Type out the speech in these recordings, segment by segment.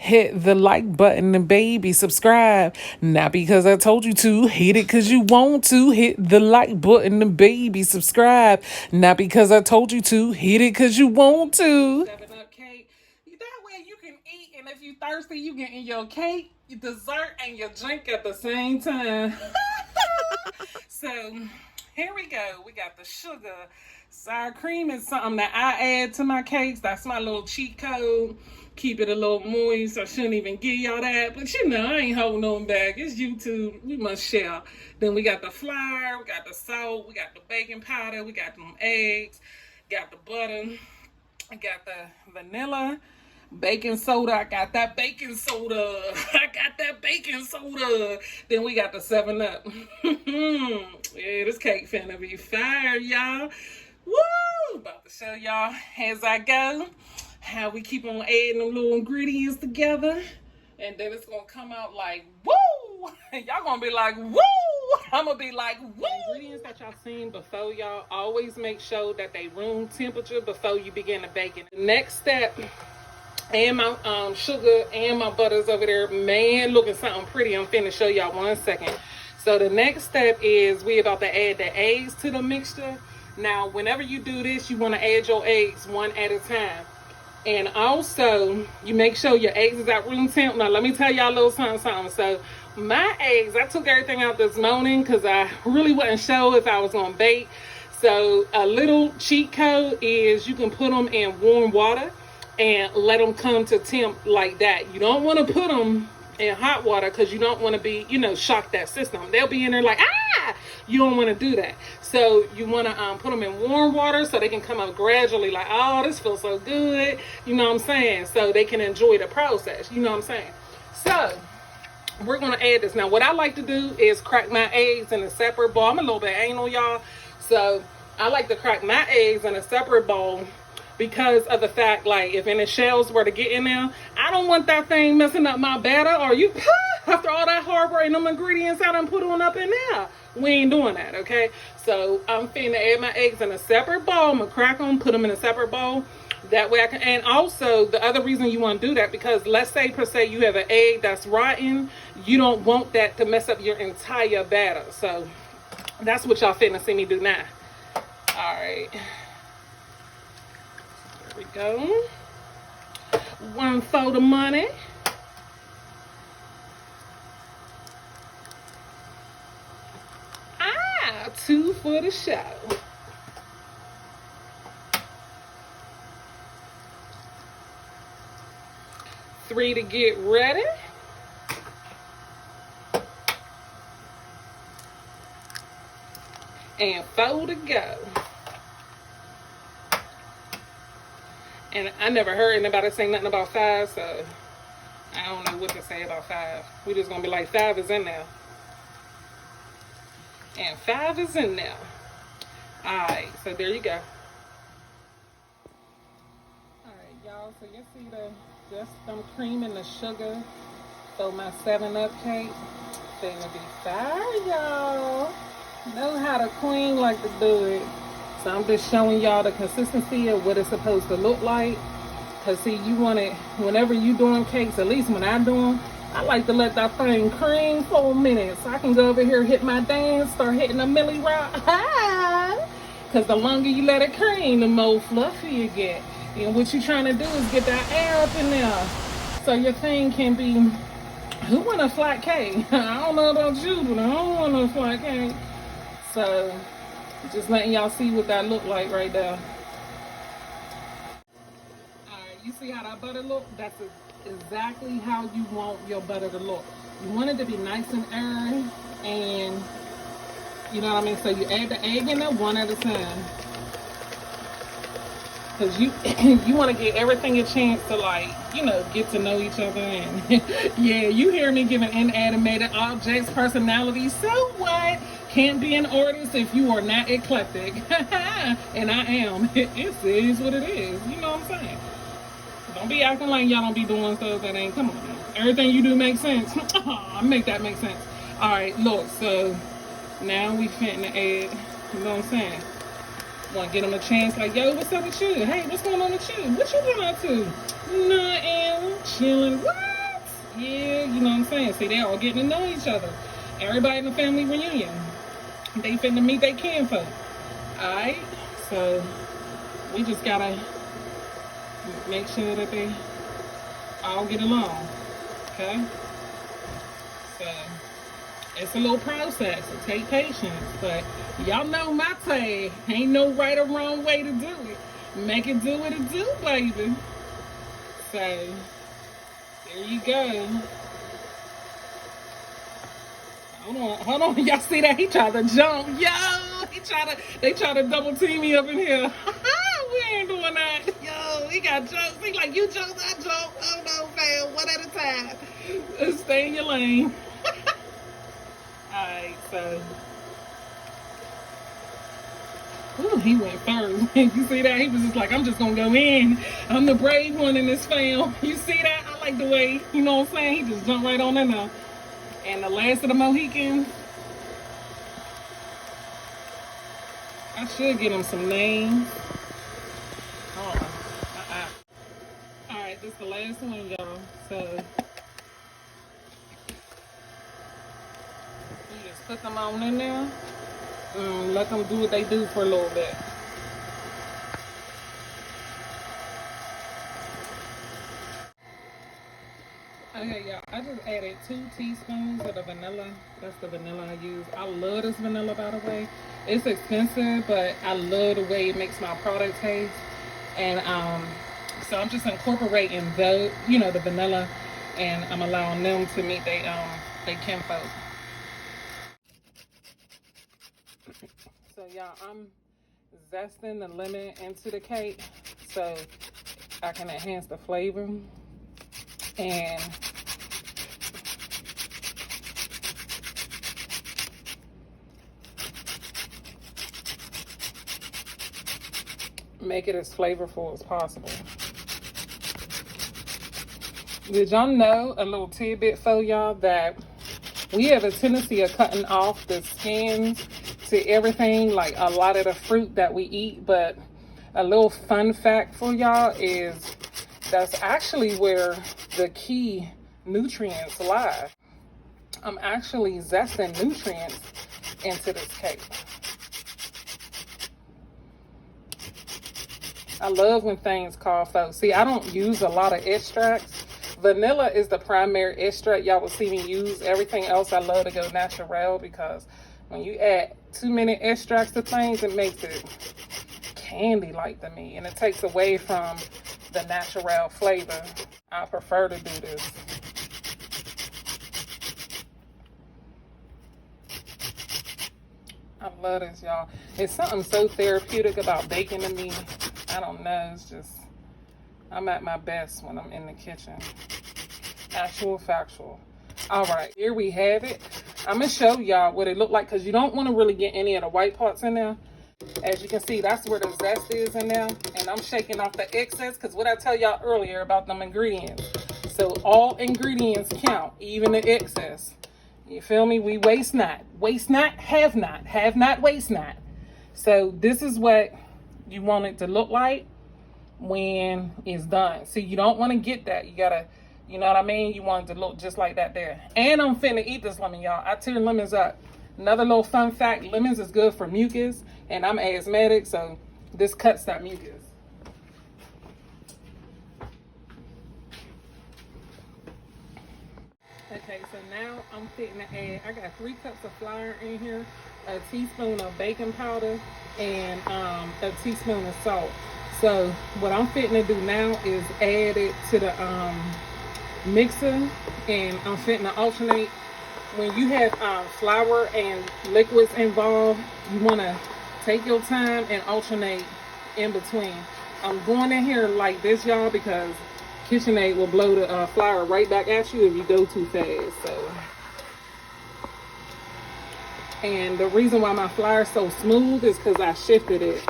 hit the like button and baby subscribe. Not because I told you to, hit it because you want to. Hit the like button and baby subscribe. Not because I told you to, hit it because you want to. 7-Up cake. That way you can eat, and if you thirsty, you can eat your cake, your dessert, and your drink at the same time. So here we go. We got the sugar. Sour cream is something that I add to my cakes. That's my little cheat code. Keep it a little moist. I shouldn't even give y'all that. But you know, I ain't holding on back. It's YouTube. You must share. Then we got the flour. We got the salt. We got the baking powder. We got them eggs. Got the butter. I got the vanilla. Baking soda. I got that baking soda. I got that baking soda. Then we got the 7-Up. Yeah, this cake finna be fire, y'all. Woo! About to show y'all as I go how we keep on adding them little ingredients together. And then it's gonna come out like woo! Y'all gonna be like woo! I'm gonna be like woo! The ingredients that y'all seen before, y'all always make sure that they room temperature before you begin to bake it. The next step, and my sugar and my butter's over there, man, looking something pretty. I'm finna show y'all 1 second. So the next step is we about to add the eggs to the mixture. Now, whenever you do this, you want to add your eggs one at a time. And also, you make sure your eggs is at room temp. Now, let me tell y'all a little something. So, my eggs, I took everything out this morning because I really wasn't sure if I was going to bake. So, a little cheat code is you can put them in warm water and let them come to temp like that. You don't want to put them in hot water because you don't want to be, shock that system. They'll be in there like, ah! You don't want to do that. So you want to put them in warm water so they can come up gradually like, oh, this feels so good. You know what I'm saying? So they can enjoy the process. You know what I'm saying? So we're going to add this. Now, what I like to do is crack my eggs in a separate bowl. I'm a little bit anal, y'all. So I like to crack my eggs in a separate bowl because of the fact, like, if any shells were to get in there, I don't want that thing messing up my batter. Or you, after all that hard work and them ingredients I done put on up in there. We ain't doing that, okay? So I'm finna add my eggs in a separate bowl. I'm gonna crack them, put them in a separate bowl. That way I can, and also the other reason you wanna do that, because let's say per se you have an egg that's rotten, you don't want that to mess up your entire batter. So that's what y'all finna see me do now. All right. There we go. 1 for the money. Ah, 2 for the show. Three to get ready. And 4 to go. And I never heard anybody say nothing about 5, so I don't know what to say about 5. We just gonna be like, 5 is in there. And 5 is in there. Alright, so there you go. Alright, y'all, so you see just some cream and the sugar for my 7-Up cake. Finna be fire, y'all. Know how the queen like to do it. So I'm just showing y'all the consistency of what it's supposed to look like. Because see, you want it, whenever you doing cakes, at least when I do them, I like to let that thing cream for a minute. So I can go over here, hit my dance, start hitting a Millie Rock. Because the longer you let it cream, the more fluffy you get. And what you're trying to do is get that air up in there. So your thing can be, who want a flat cake? I don't know about you, but I don't want a flat cake. So just letting y'all see what that look like right there. Alright, you see how that butter look? That's exactly how you want your butter to look. You want it to be nice and airy, and you know what I mean? So you add the egg in there one at a time. Because you want to give everything a chance to, like, get to know each other. And yeah, you hear me giving inanimated objects personality. So what? Can't be an artist if you are not eclectic. And I am. It is what it is. You know what I'm saying? Don't be acting like y'all don't be doing stuff that ain't. Come on now. Everything you do makes sense. Make that make sense. Alright, look. So now we finna add, you know what I'm saying? Want to get them a chance like, yo, what's up with you? Hey, what's going on with you? What you been up to? Nothing. Chilling. What? know what I'm saying? See, they all getting to know each other. Everybody in the family reunion, they finna meet their kinfolk. Alright? So, we just gotta make sure that they all get along. Okay? So, it's a little process. It takes patience. But y'all know my tag. Ain't no right or wrong way to do it. Make it do what it do, baby. So, there you go. Hold on. Y'all see that? He tried to jump. Yo, they try to double team me up in here. We ain't doing that. Yo, he got jokes. He like, you jokes, I joke. Oh no, fam, one at a time. Stay in your lane. Alright, so. Ooh, he went first. You see that? He was just like, I'm just gonna go in. I'm the brave one in this film. You see that? I like the way, you know what I'm saying? He just jumped right on in there. And the last of the Mohicans, I should get him some names. Hold on. Alright, this is the last one, y'all. So, you just put them on in there. Let them do what they do for a little bit. Okay, y'all, I just added 2 teaspoons of the vanilla. That's the vanilla I use. I love this vanilla, by the way. It's expensive, but I love the way it makes my product taste. And so I'm just incorporating the vanilla, and I'm allowing them to meet they kinfolk. So y'all, I'm zesting the lemon into the cake so I can enhance the flavor. And make it as flavorful as possible. Did y'all know, a little tidbit for y'all, that we have a tendency of cutting off the skins to everything, like a lot of the fruit that we eat? But a little fun fact for y'all is that's actually where the key nutrients lie. I'm actually zesting nutrients into this cake. I love when things call for. See, I don't use a lot of extracts. Vanilla is the primary extract y'all will see me use. Everything else I love to go natural, because when you add too many extracts to things, it makes it candy-like to me, and it takes away from the natural flavor. I prefer to do this. I love this, y'all. It's something so therapeutic about baking to me. I don't know, it's just, I'm at my best when I'm in the kitchen. Actual factual. All right, here we have it. I'm gonna show y'all what it looked like, because you don't want to really get any of the white parts in there. As you can see, that's where the zest is in there. And I'm shaking off the excess, because what I tell y'all earlier about them ingredients. So all ingredients count, even the excess. You feel me? We waste not. Waste not, have not. Have not, waste not. So this is what you want it to look like when it's done. See, you don't want to get that. You gotta, you know what I mean? You want it to look just like that there. And I'm finna eat this lemon, y'all. I tear lemons up. Another little fun fact, lemons is good for mucus, and I'm asthmatic, so this cuts that mucus. Okay, so now I'm fitting to add, I got 3 cups of flour in here, a teaspoon of baking powder, and a teaspoon of salt. So what I'm fitting to do now is add it to the mixer, and I'm fitting to alternate. When you have flour and liquids involved, you want to take your time and alternate in between. I'm going in here like this, y'all, because KitchenAid will blow the flour right back at you if you go too fast. So, and the reason why my flour is so smooth is because I shifted it.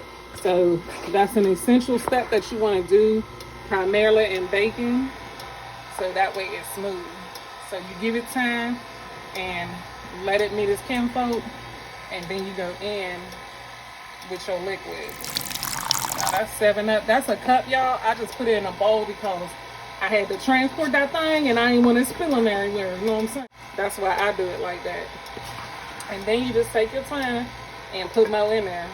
So that's an essential step that you want to do primarily in baking, so that way it's smooth. So you give it time and let it meet its kinfolk, and then you go in with your liquid. Now that's 7 Up. That's a cup, y'all. I just put it in a bowl because I had to transport that thing and I ain't want it spilling everywhere. You know what I'm saying? That's why I do it like that. And then you just take your time and put more in there.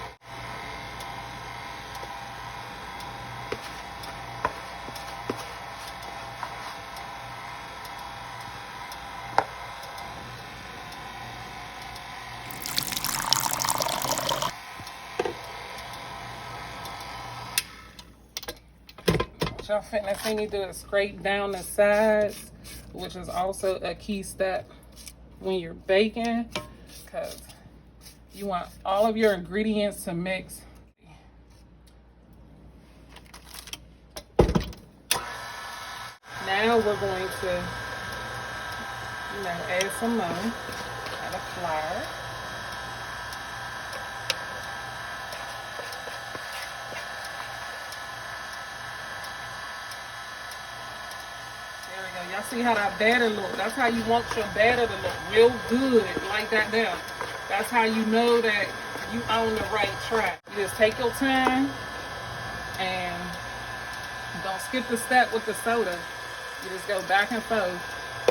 What y'all finna see me do is scrape down the sides, which is also a key step when you're baking, because you want all of your ingredients to mix. Now we're going to, add some more and a flour. There we go. Y'all see how that batter look? That's how you want your batter to look, real good, like that there. That's how you know that you on the right track. You just take your time and don't skip the step with the soda. You just go back and forth.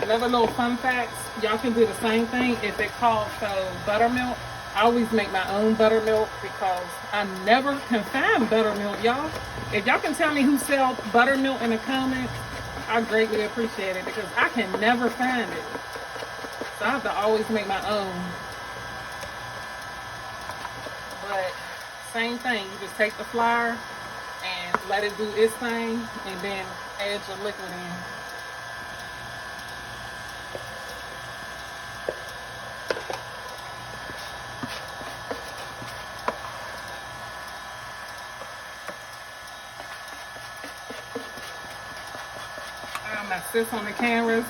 Another little fun fact, y'all can do the same thing if it calls for buttermilk. I always make my own buttermilk because I never can find buttermilk, y'all. If y'all can tell me who sells buttermilk in the comments, I greatly appreciate it because I can never find it. So I have to always make my own. But same thing, you just take the flour and let it do its thing and then add your liquid in. I'm gonna sit on the cameras.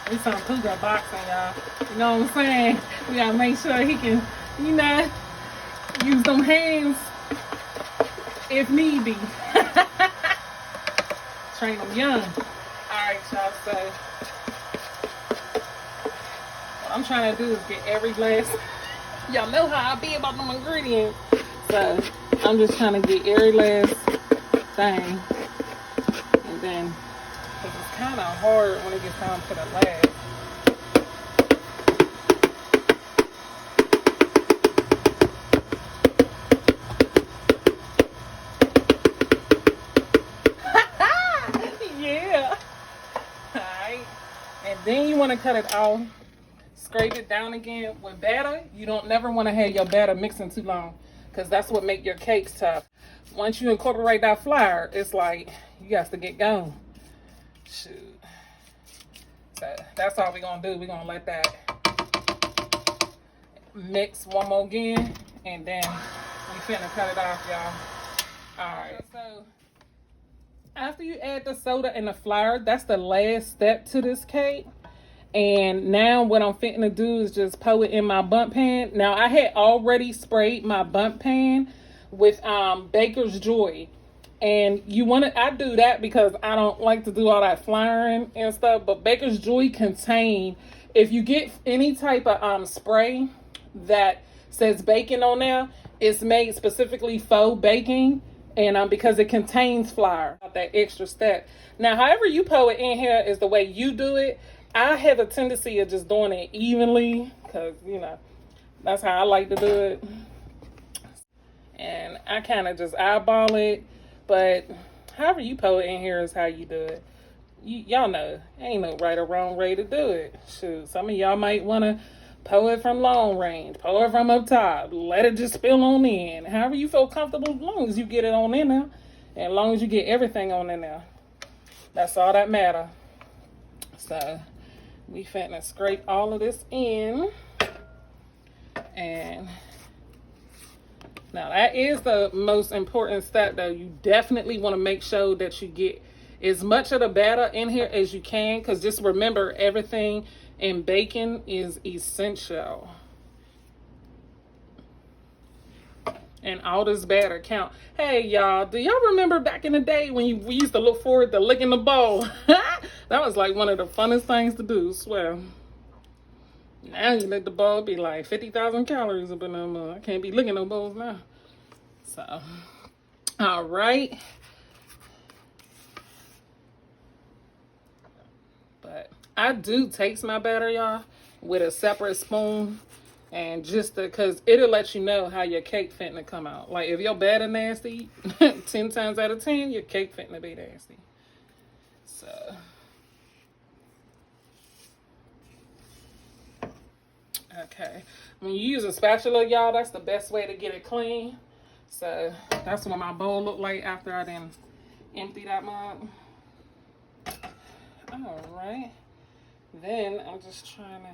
We some cougar boxing, y'all. You know what I'm saying? We gotta make sure he can, use them hands if need be. Train them young. Alright, y'all, so what I'm trying to do is get every last, y'all know how I be about them ingredients. So I'm just trying to get every last thing. And then, because it's kind of hard when it gets down to the last. Yeah. Alright. And then you want to cut it off. Scrape it down again. With batter, you don't never want to have your batter mixing too long because that's what make your cakes tough. Once you incorporate that flour, it's like you got to get going. Shoot. So that's all we're going to do. We're going to let that mix one more again and then we finna cut it off, y'all. Alright, so after you add the soda and the flour, that's the last step to this cake. And now what I'm fitting to do is just pour it in my bundt pan. Now I had already sprayed my bundt pan with Baker's Joy. And I do that because I don't like to do all that flouring and stuff. But Baker's Joy if you get any type of spray that says baking on there, it's made specifically for baking. And because it contains flour, that extra step. Now, however you pour it in here is the way you do it. I have a tendency of just doing it evenly because, that's how I like to do it. And I kind of just eyeball it. But however you pour it in here is how you do it. Y'all know, ain't no right or wrong way to do it. Shoot, some of y'all might want to pour it from long range, pour it from up top, let it just spill on in. However you feel comfortable, as long as you get it on in there, and as long as you get everything on in there. That's all that matter. So we finna scrape all of this in. And now that is the most important step though. You definitely want to make sure that you get as much of the batter in here as you can, because just remember, everything in baking is essential. And all this batter count. Hey y'all, do y'all remember back in the day when we used to look forward to licking the bowl? That was like one of the funnest things to do, swear. Now you let the bowl be like 50,000 calories up in them. I can't be licking no bowls now. So, all right. But I do taste my batter, y'all, with a separate spoon. And just because it'll let you know how your cake finna come out. Like if your batter nasty, 10 times out of 10, your cake finna be nasty. So, okay. When you use a spatula, y'all, that's the best way to get it clean. So that's what my bowl looked like after I done emptied that mug. All right. Then I'm just trying to,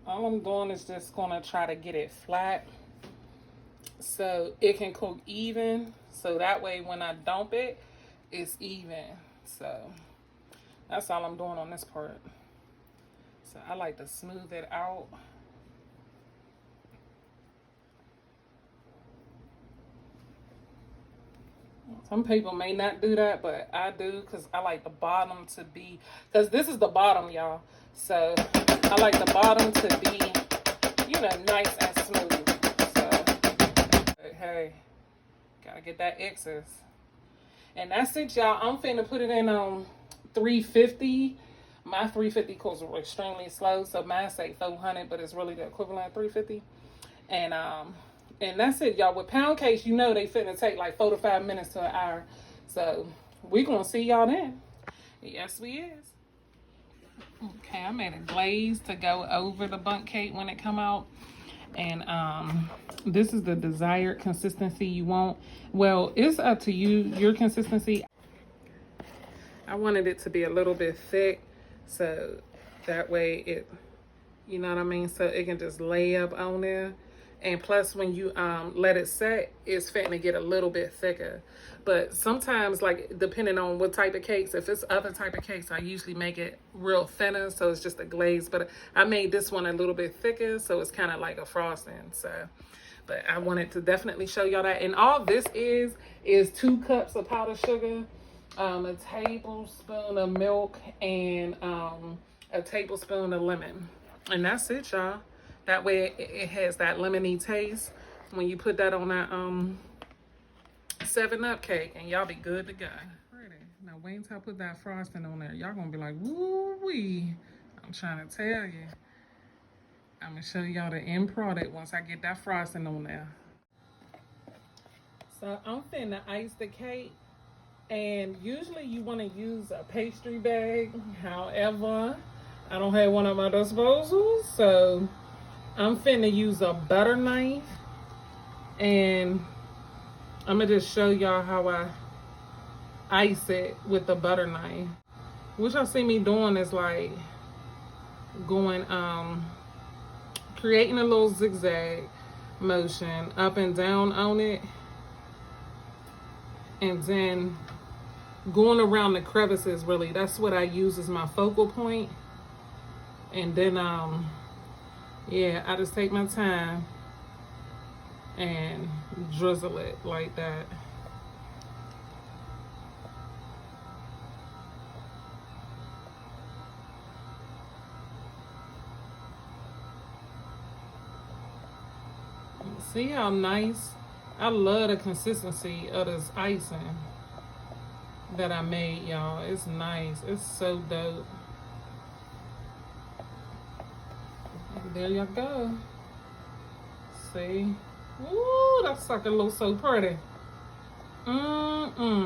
all I'm doing is just gonna try to get it flat so it can cook even. So that way when I dump it, it's even. So that's all I'm doing on this part. So I like to smooth it out. Some people may not do that, but I do because I like the bottom to be, because this is the bottom, y'all. So I like the bottom to be, you know, nice and smooth. So, hey, gotta get that excess. And that's it, y'all. I'm finna put it in 350. My 350 cooks are extremely slow, so mine say 400, but it's really the equivalent of 350. And that's it, y'all. With pound cakes, you know they finna take like 4 to 5 minutes to an hour. So we gonna see y'all then. Yes, we is. Okay, I made a glaze to go over the bundt cake when it come out. And this is the desired consistency you want. Well, it's up to you, your consistency. I wanted it to be a little bit thick, so that way it, you know what I mean? So it can just lay up on there. And plus when you let it set, it's fitting to get a little bit thicker. But sometimes, like depending on what type of cakes, if it's other type of cakes, I usually make it real thinner, so it's just a glaze. But I made this one a little bit thicker, so it's kind of like a frosting. So, but I wanted to definitely show y'all that. And all this is 2 cups of powdered sugar, a tablespoon of milk, and a tablespoon of lemon. And that's it, y'all. That way it has that lemony taste when you put that on that 7-Up cake, and y'all be good to go. Ready. Now wait until I put that frosting on there. Y'all gonna be like, woo-wee. I'm trying to tell you. I'm gonna show y'all the end product once I get that frosting on there. So I'm finna ice the cake. And usually you want to use a pastry bag. However, I don't have one at my disposal, so I'm finna use a butter knife, and I'm gonna just show y'all how I ice it with the butter knife. What y'all see me doing is like going, creating a little zigzag motion up and down on it, and then going around the crevices. Really, that's what I use as my focal point. And then yeah, I just take my time and drizzle it like that. See how nice? I love the consistency of this icing that I made, y'all. It's nice. It's so dope. There you go. See? Ooh, that sucker looks so pretty. And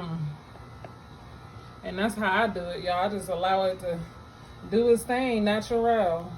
that's how I do it, y'all. I just allow it to do its thing, natural.